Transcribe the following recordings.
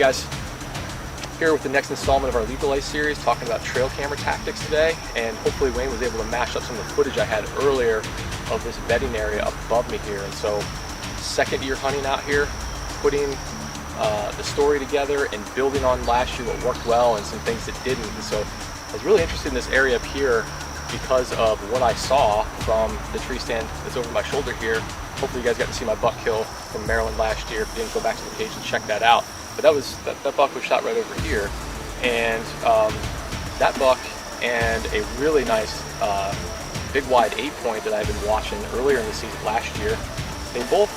guys, here with the next installment of our Lethal Ice series, talking about trail camera tactics today, and hopefully Wayne was able to mash up some of the footage I had earlier of this bedding area above me here. And so, second year hunting out here, putting the story together and building on last year what worked well and some things that didn't. And so I was really interested in this area up here because of what I saw from the tree stand that's over my shoulder here. Hopefully you guys got to see my buck kill from Maryland last year. If you didn't, go back to the page and check that out. But that buck was shot right over here, and that buck and a really nice big wide 8-point that I've been watching earlier in the season last year, they both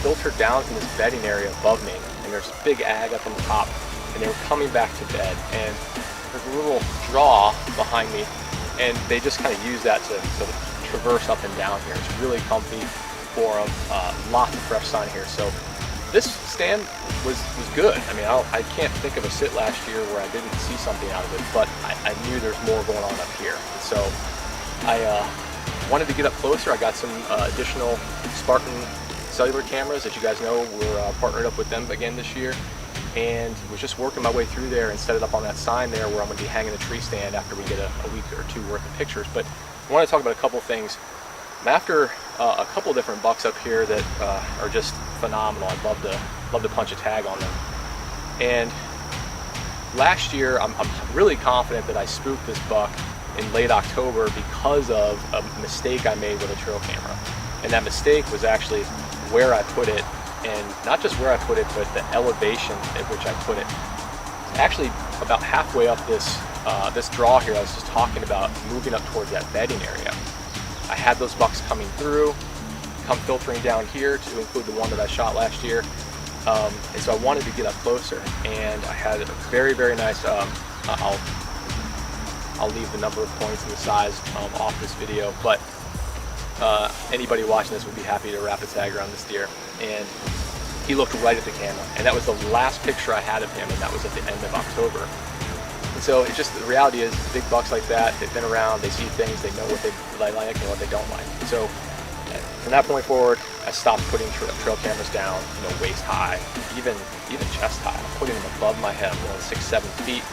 filtered down from this bedding area above me, and there's a big ag up on the top, and they were coming back to bed, and there's a little draw behind me, and they just kind of use that to sort of traverse up and down here. It's really comfy for them, lots of fresh sign here. So this stand was good. I mean, I can't think of a sit last year where I didn't see something out of it, but I knew there's more going on up here. And so I wanted to get up closer. I got some additional Spartan cellular cameras that you guys know we're partnered up with them again this year, and was just working my way through there and set it up on that sign there where I'm going to be hanging the tree stand after we get a week or two worth of pictures. But I want to talk about a couple things. I'm after a couple different bucks up here that are just phenomenal. I'd love to punch a tag on them. And last year, I'm really confident that I spooked this buck in late October because of a mistake I made with a trail camera. And that mistake was actually where I put it, and not just where I put it, but the elevation at which I put it. Actually, about halfway up this draw here, I was just talking about moving up towards that bedding area. I had those bucks coming through, come filtering down here to include the one that I shot last year, and so I wanted to get up closer, and I had a very, very nice, I'll leave the number of points and the size off this video, but anybody watching this would be happy to wrap a tag around this deer. And he looked right at the camera, and that was the last picture I had of him, and that was at the end of October. And so it's just, the reality is, big bucks like that, they've been around, they see things, they know what they like and what they don't like. So from that point forward, I stopped putting trail cameras down, waist high, even chest high. I'm putting them above my head, 6-7 feet,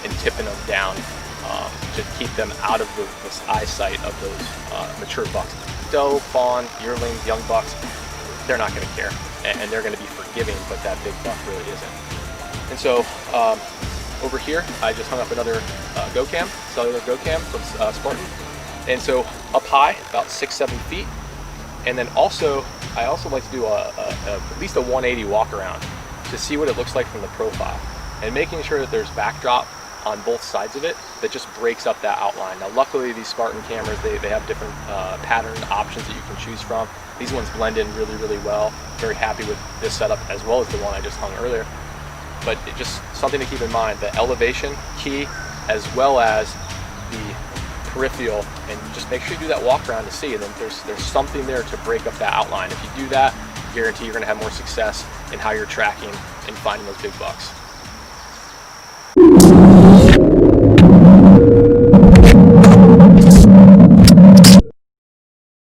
and tipping them down to keep them out of this eyesight of those mature bucks. Doe, fawn, yearling, young bucks, they're not going to care, and they're going to be forgiving, but that big buck really isn't. And so over here, I just hung up another GoCam, cellular GoCam from Spartan. And so up high, about 6-7 feet. And then also, I also like to do at least a 180 walk around to see what it looks like from the profile. And making sure that there's backdrop on both sides of it that just breaks up that outline. Now luckily these Spartan cameras, they have different pattern options that you can choose from. These ones blend in really, really well. Very happy with this setup as well as the one I just hung earlier. But it just something to keep in mind, the elevation key as well as the peripheral, and just make sure you do that walk around to see, and then there's something there to break up that outline. If you do that, I guarantee you're going to have more success in how you're tracking and finding those big bucks.